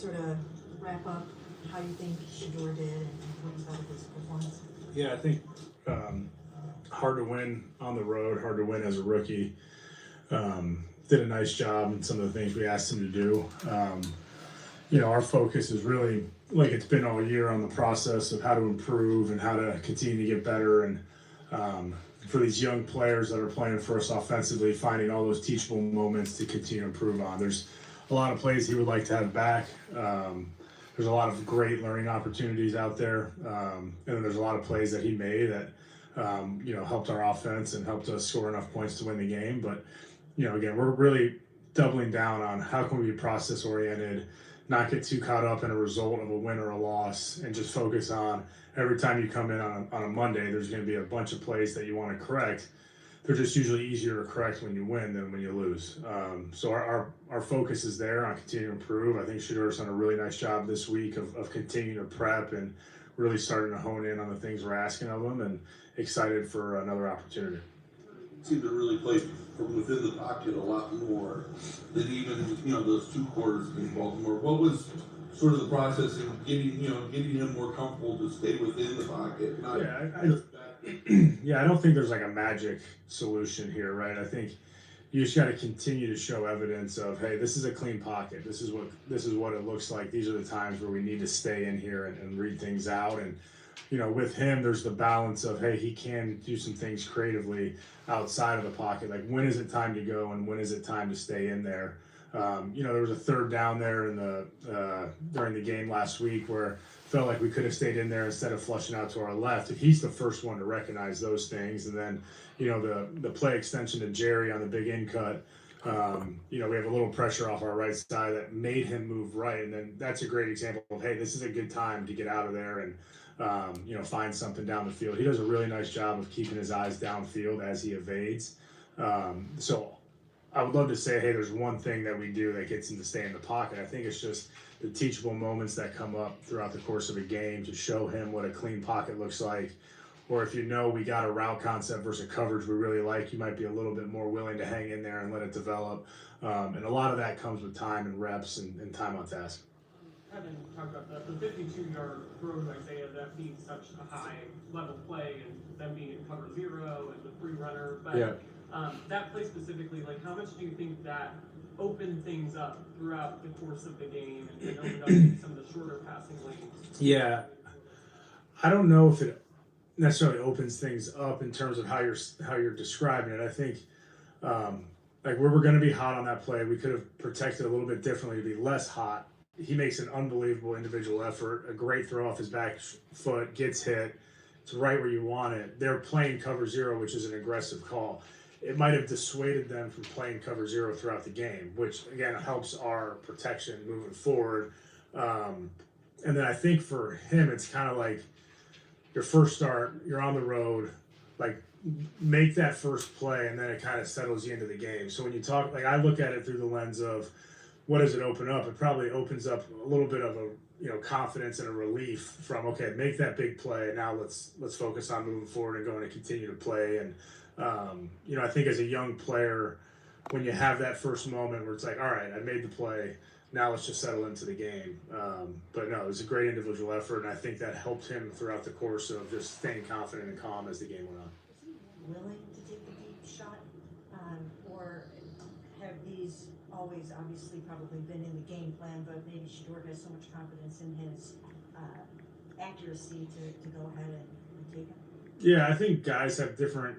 sort of wrap up how you think Shedeur did and what you thought of his performance? Yeah, I think hard to win on the road, hard to win as a rookie. Did a nice job in some of the things we asked him to do. Our focus is really, like it's been all year, on the process of how to improve and how to continue to get better. And for these young players that are playing for us offensively, finding all those teachable moments to continue to improve on. There's a lot of plays he would like to have back. There's a lot of great learning opportunities out there. And then there's a lot of plays that he made that, helped our offense and helped us score enough points to win the game. But, again, we're really doubling down on how can we be process oriented, not get too caught up in a result of a win or a loss, and just focus on every time you come in on a Monday, there's going to be a bunch of plays that you want to correct. They're just usually easier to correct when you win than when you lose. So our focus is there on continuing to improve. I think Shedeur's done a really nice job this week of continuing to prep and really starting to hone in on the things we're asking of them, and excited for another opportunity. Seemed to really play from within the pocket a lot more than even those 2 quarters against Baltimore. What was sort of the process in getting him more comfortable to stay within the pocket? I don't think there's like a magic solution here, right? I think you just got to continue to show evidence of, hey, this is a clean pocket. This is what it looks like. These are the times where we need to stay in here and read things out. And with him, there's the balance of, hey, he can do some things creatively outside of the pocket. Like, when is it time to go and when is it time to stay in there? There was a 3rd down there during the game last week where felt like we could have stayed in there instead of flushing out to our left. If he's the first one to recognize those things, and then the play extension to Jerry on the big in cut, we have a little pressure off our right side that made him move right, and then that's a great example of, hey, this is a good time to get out of there and find something down the field. He does a really nice job of keeping his eyes downfield as he evades. So I would love to say, hey, there's one thing that we do that gets him to stay in the pocket. I think it's just the teachable moments that come up throughout the course of a game to show him what a clean pocket looks like. Or if we got a route concept versus coverage we really like, you might be a little bit more willing to hang in there and let it develop. And a lot of that comes with time and reps and time on task. Having talked about the 52-yard throw to Isaiah, that being such a high-level play, and them being in cover 0 and the free runner. But yeah. That play specifically, like, how much do you think that opened things up throughout the course of the game and opened up some of the shorter passing lanes? Yeah, I don't know if it necessarily opens things up in terms of how you're describing it. I think like where we're going to be hot on that play, we could have protected a little bit differently to be less hot. He makes an unbelievable individual effort, a great throw off his back foot, gets hit. It's right where you want it. They're playing cover 0, which is an aggressive call. It might have dissuaded them from playing cover 0 throughout the game, which again helps our protection moving forward. And then I think for him, it's kind of like your first start, you're on the road, like make that first play, and then it kind of settles you into the game. So when you talk, like I look at it through the lens of what does it open up? It probably opens up a little bit of a confidence and a relief from, okay, make that big play. Now let's focus on moving forward and going to continue to play. And I think as a young player, when you have that first moment where it's like, all right, I made the play, now let's just settle into the game. But no, it was a great individual effort, and I think that helped him throughout the course of just staying confident and calm as the game went on. Was he willing to take the deep shot, or have these always obviously probably been in the game plan, but maybe Shedeur has so much confidence in his accuracy to go ahead and take it? Yeah, I think guys have different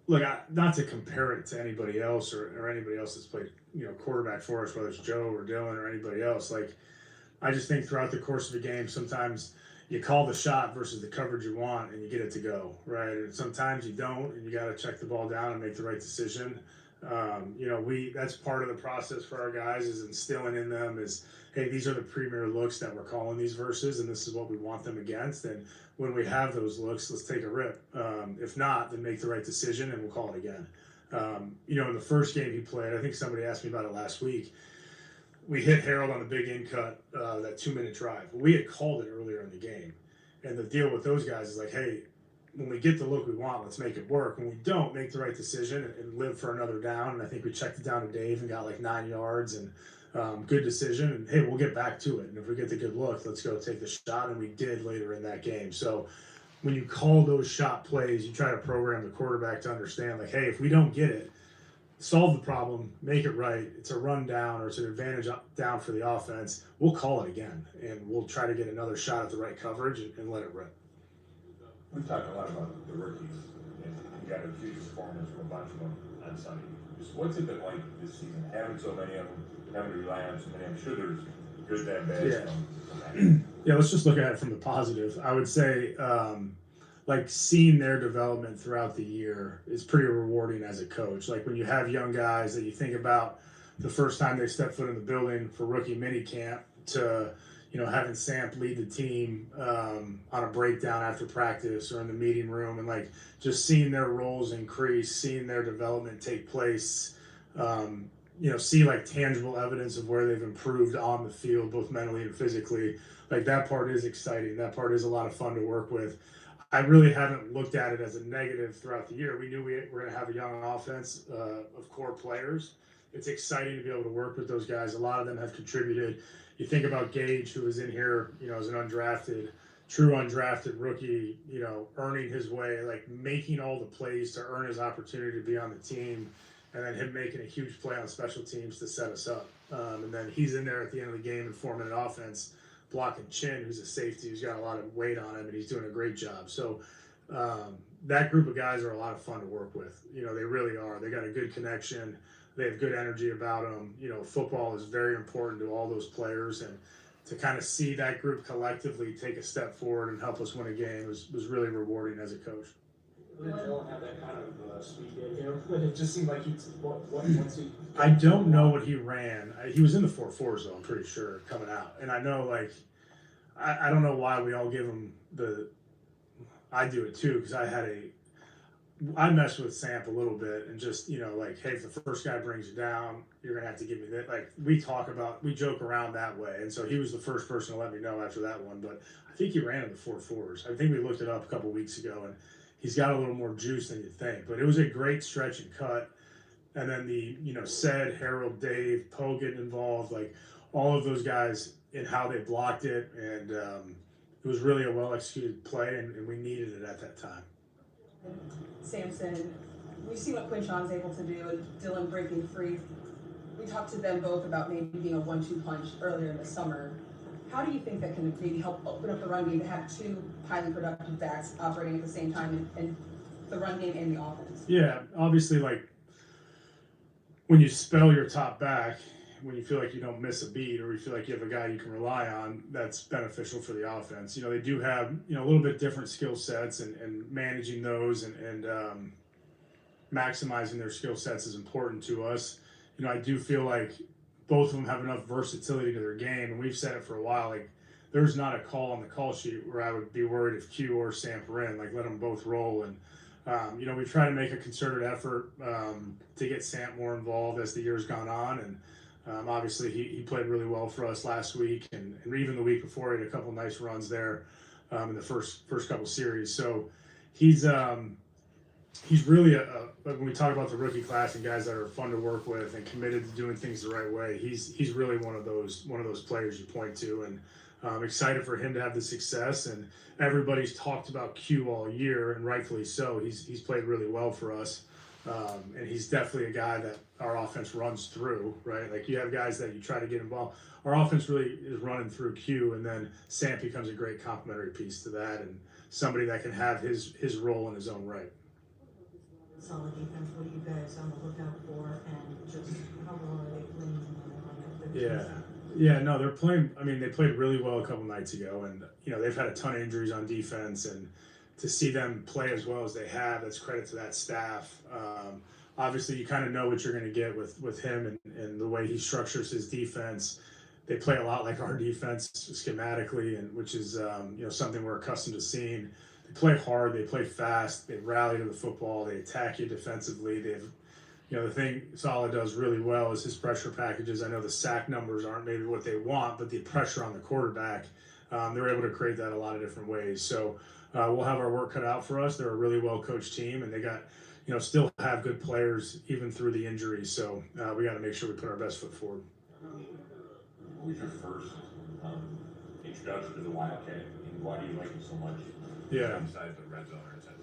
not to compare it to anybody else or anybody else that's played quarterback for us, whether it's Joe or Dylan or anybody else. Like, I just think throughout the course of a game, sometimes you call the shot versus the coverage you want and you get it to go, right? And sometimes you don't, and you got to check the ball down and make the right decision. That's part of the process for our guys, is instilling in them is, hey, these are the premier looks that we're calling these verses, and this is what we want them against. And when we have those looks, let's take a rip. If not, then make the right decision and we'll call it again. In the first game he played, I think somebody asked me about it last week. We hit Harold on the big in cut, that 2-minute drive. We had called it earlier in the game. And the deal with those guys is like, hey, when we get the look we want, let's make it work. When we don't, make the right decision and live for another down. And I think we checked it down to Dave and got like 9 yards. And good decision, and hey, we'll get back to it. And if we get the good look, let's go take the shot. And we did later in that game. So when you call those shot plays, you try to program the quarterback to understand, like, hey, if we don't get it, solve the problem, make it right. It's a run down or it's an advantage down for the offense. We'll call it again, and we'll try to get another shot at the right coverage and let it rip. We've talked a lot about the rookies, and you got a huge performance from a bunch of them on Sunday. Just what's it been like this season? Having so many of them, having to rely on so many. I'm sure there's good and bad from that. Yeah, let's just look at it from the positive. I would say, like, seeing their development throughout the year is pretty rewarding as a coach. Like, when you have young guys that you think about the first time they step foot in the building for rookie mini camp to, you know, having Samp lead the team on a breakdown after practice or in the meeting room, and like just seeing their roles increase, seeing their development take place, you know, see like tangible evidence of where they've improved on the field, both mentally and physically. Like, that part is exciting. That part is a lot of fun to work with. I really haven't looked at it as a negative throughout the year. We knew we were going to have a young offense of core players. It's exciting to be able to work with those guys. A lot of them have contributed. You think about Gage, who was in here, you know, as an true undrafted rookie, you know, earning his way, like making all the plays to earn his opportunity to be on the team, and then him making a huge play on special teams to set us up. And then he's in there at the end of the game and forming an offense, blocking Chin, who's a safety, who's got a lot of weight on him, and he's doing a great job. So that group of guys are a lot of fun to work with. You know, they really are. They got a good connection. They have good energy about them. You know, football is very important to all those players, and to kind of see that group collectively take a step forward and help us win a game was really rewarding as a coach. Did Dylan have that kind of speed in him? It just seemed like once he... I don't know what he ran. He was in the 4.4s though, I'm pretty sure, coming out. And I know, like, I don't know why we all give him I do it too, because I mess with Samp a little bit and just, you know, like, hey, if the first guy brings you down, you're going to have to give me that. Like, we joke around that way. And so he was the first person to let me know after that one. But I think he ran in the 4.4s. I think we looked it up a couple weeks ago, and he's got a little more juice than you think. But it was a great stretch and cut. And then Harold, Dave, Poe getting involved, like all of those guys in how they blocked it. And it was really a well-executed play, and we needed it at that time. Samson, we see what Quinshon's able to do, and Dylan breaking free. We talked to them both about maybe being a 1-2 punch earlier in the summer. How do you think that can maybe help open up the run game to have two highly productive backs operating at the same time in the run game and the offense? Yeah, obviously, like, when you spell your top back, when you feel like you don't miss a beat, or you feel like you have a guy you can rely on, that's beneficial for the offense. You know, they do have, you know, a little bit different skill sets, and managing those and maximizing their skill sets is important to us. You know, I do feel like both of them have enough versatility to their game, and we've said it for a while, like, there's not a call on the call sheet where I would be worried if Q or Samp were in. Like, let them both roll. And you know, we try to make a concerted effort to get Samp more involved as the year's gone on, and obviously, he played really well for us last week, and even the week before, he had a couple nice runs there in the first couple series. So he's really when we talk about the rookie class and guys that are fun to work with and committed to doing things the right way, he's really one of those players you point to, and I'm excited for him to have the success. And everybody's talked about Q all year, and rightfully so. He's played really well for us. And he's definitely a guy that our offense runs through, right? Like, you have guys that you try to get involved. Our offense really is running through Q, and then Samp becomes a great complementary piece to that, and somebody that can have his role in his own right. Solid defense, what are you guys on the lookout for, and just how well are they playing? Yeah, no, they're playing. I mean, they played really well a couple nights ago, and, you know, they've had a ton of injuries on defense, and to see them play as well as they have, that's credit to that staff. Obviously, you kind of know what you're going to get with him and the way he structures his defense. They play a lot like our defense schematically, and which is you know, something we're accustomed to seeing. They play hard, they play fast, they rally to the football, they attack you defensively. They've, you know, the thing Saleh does really well is his pressure packages. I know the sack numbers aren't maybe what they want, but the pressure on the quarterback, they're able to create that a lot of different ways. So we'll have our work cut out for us. They're a really well-coached team, and they got, you know, still have good players even through the injuries. So we got to make sure we put our best foot forward. what was your first introduction to the Wildcat, and why do you like it so much? Yeah. Besides the red zone or inside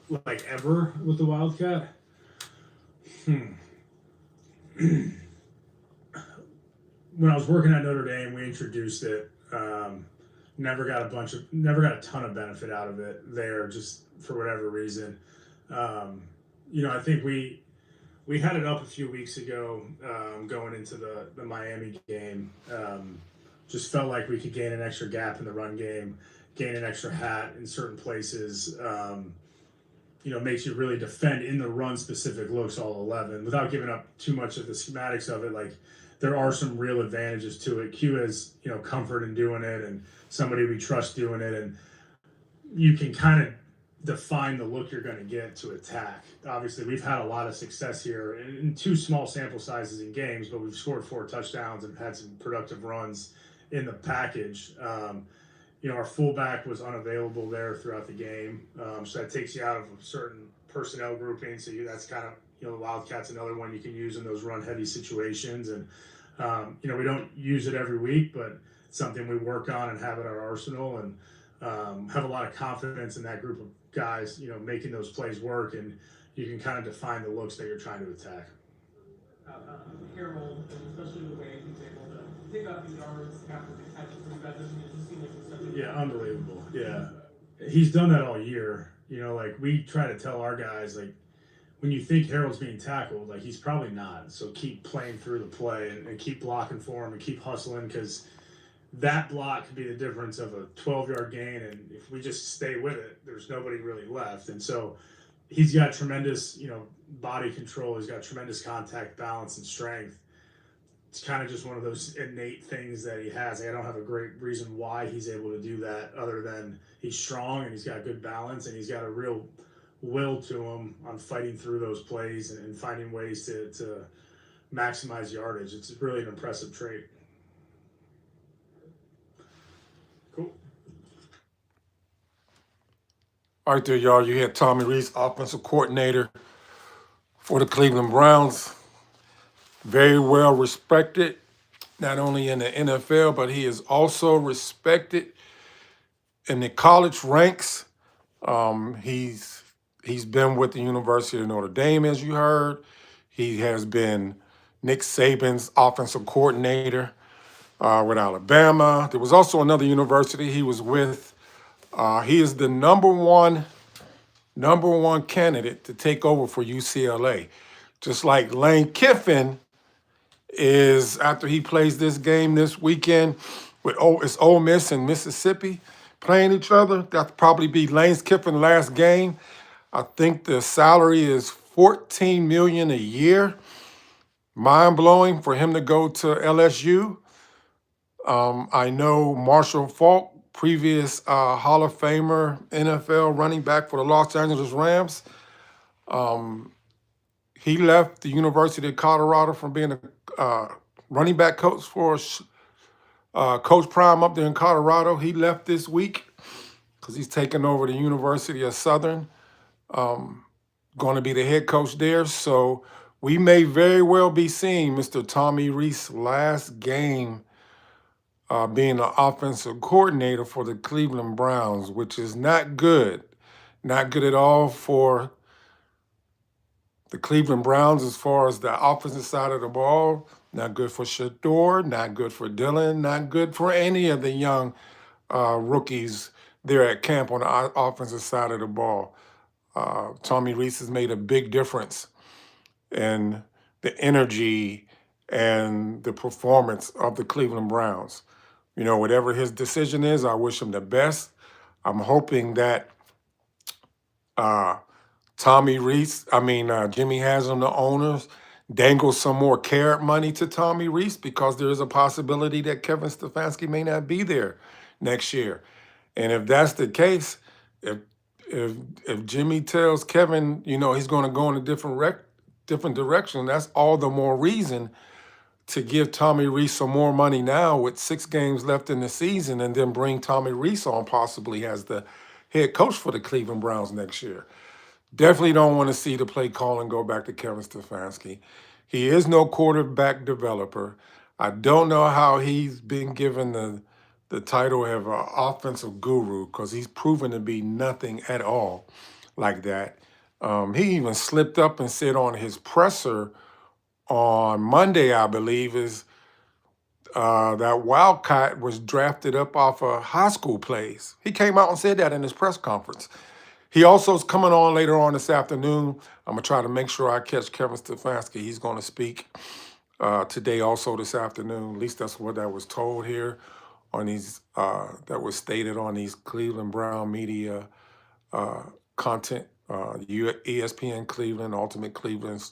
the Like ever with the Wildcat? When I was working at Notre Dame, we introduced it. Never got a ton of benefit out of it there, just for whatever reason. I think we had it up a few weeks ago, going into the Miami game. Just felt like we could gain an extra gap in the run game, gain an extra hat in certain places. Makes you really defend in the run specific looks all 11 without giving up too much of the schematics of it. Like, there are some real advantages to it. Q has, comfort in doing it, and somebody we trust doing it, and you can kind of define the look you're going to get to attack. Obviously, we've had a lot of success here in 2 small sample sizes in games, but we've scored 4 touchdowns and had some productive runs in the package. Our fullback was unavailable there throughout the game, so that takes you out of a certain personnel grouping. So that's kind of, the Wildcat's another one you can use in those run-heavy situations. And, we don't use it every week, but it's something we work on and have at our arsenal, and have a lot of confidence in that group of guys, making those plays work, and you can kind of define the looks that you're trying to attack. Harold, and especially the way he's able to pick up the yards after the catches from guys, it just seems like he's such a Yeah, unbelievable. Yeah. He's done that all year. We try to tell our guys, like, when you think Harold's being tackled, like, he's probably not. So keep playing through the play and keep blocking for him and keep hustling, because that block could be the difference of a 12-yard gain. And if we just stay with it, there's nobody really left. And so he's got tremendous, body control. He's got tremendous contact balance and strength. It's kind of just one of those innate things that he has. I don't have a great reason why he's able to do that, other than he's strong and he's got good balance, and he's got a real will to him on fighting through those plays and finding ways to maximize yardage. It's really an impressive trait. Cool. All right there, y'all. You had Tommy Rees, offensive coordinator for the Cleveland Browns. Very well respected, not only in the NFL, but he is also respected in the college ranks. He's been with the University of Notre Dame, as you heard. He has been Nick Saban's offensive coordinator with Alabama. There was also another university he was with. He is the number one candidate to take over for UCLA. Just like Lane Kiffin is, after he plays this game this weekend with it's Ole Miss and Mississippi playing each other. That'll probably be Lane Kiffin's last game. I think the salary is $14 million a year. Mind-blowing for him to go to LSU. I know Marshall Faulk, previous Hall of Famer, NFL running back for the Los Angeles Rams. He left the University of Colorado from being a running back coach for Coach Prime up there in Colorado. He left this week because he's taking over the University of Southern, going to be the head coach there. So we may very well be seeing Mr. Tommy Rees' last game being the offensive coordinator for the Cleveland Browns, which is not good. Not good at all for the Cleveland Browns as far as the offensive side of the ball. Not good for Shedeur, not good for Dylan, not good for any of the young rookies there at camp on the offensive side of the ball. Tommy Rees has made a big difference in the energy and the performance of the Cleveland Browns. Whatever his decision is, I wish him the best. I'm hoping that Jimmy Haslam, the owners, dangle some more carrot money to Tommy Rees, because there is a possibility that Kevin Stefanski may not be there next year. And if that's the case, if Jimmy tells Kevin, he's going to go in a different direction, that's all the more reason to give Tommy Rees some more money now with 6 games left in the season, and then bring Tommy Rees on possibly as the head coach for the Cleveland Browns next year. Definitely don't want to see the play calling go back to Kevin Stefanski. He is no quarterback developer. I don't know how he's been given the title of an offensive guru because he's proven to be nothing at all like that. He even slipped up and said on his presser on Monday, I believe, is that Wildcat was drafted up off of high school plays. He came out and said that in his press conference. He also is coming on later on this afternoon. I'm gonna try to make sure I catch Kevin Stefanski. He's gonna speak today also this afternoon. At least that's what I was told here on these, that was stated on these Cleveland Brown media content, ESPN Cleveland, Ultimate Cleveland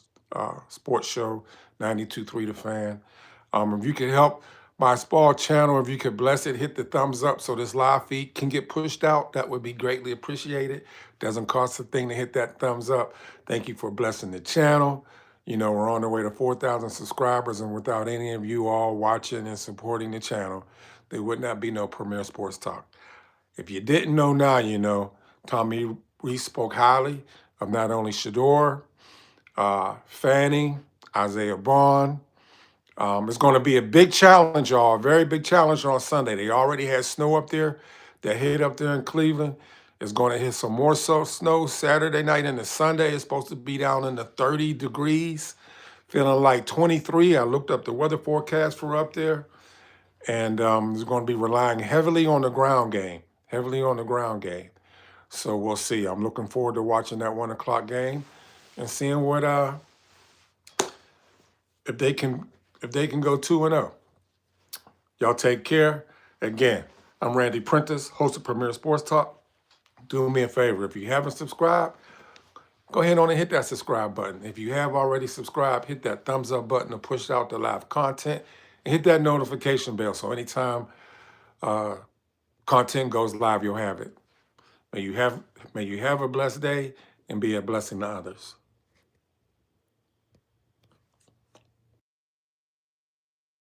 Sports Show, 92.3 The Fan. If you could help my small channel, if you could bless it, hit the thumbs up so this live feed can get pushed out. That would be greatly appreciated. Doesn't cost a thing to hit that thumbs up. Thank you for blessing the channel. You know, we're on the way to 4,000 subscribers, and without any of you all watching and supporting the channel, there would not be no Premier Sports Talk. If you didn't know, now you know. Tommy Rees spoke highly of not only Shedeur, Fanning, Isaiah Bond. It's going to be a big challenge, y'all, a very big challenge on Sunday. They already had snow up there. They hit up there in Cleveland. It's going to hit some more snow Saturday night into Sunday. It's supposed to be down in the 30 degrees, feeling like 23. I looked up the weather forecast for up there. And it's going to be relying heavily on the ground game, So we'll see. I'm looking forward to watching that 1 o'clock game and seeing what if they can go 2-0. Y'all take care. Again, I'm Randy Prentice, host of Premier Sports Talk. Do me a favor. If you haven't subscribed, go ahead on and hit that subscribe button. If you have already subscribed, hit that thumbs up button to push out the live content and hit that notification bell so anytime content goes live, you'll have it. May you have a blessed day and be a blessing to others.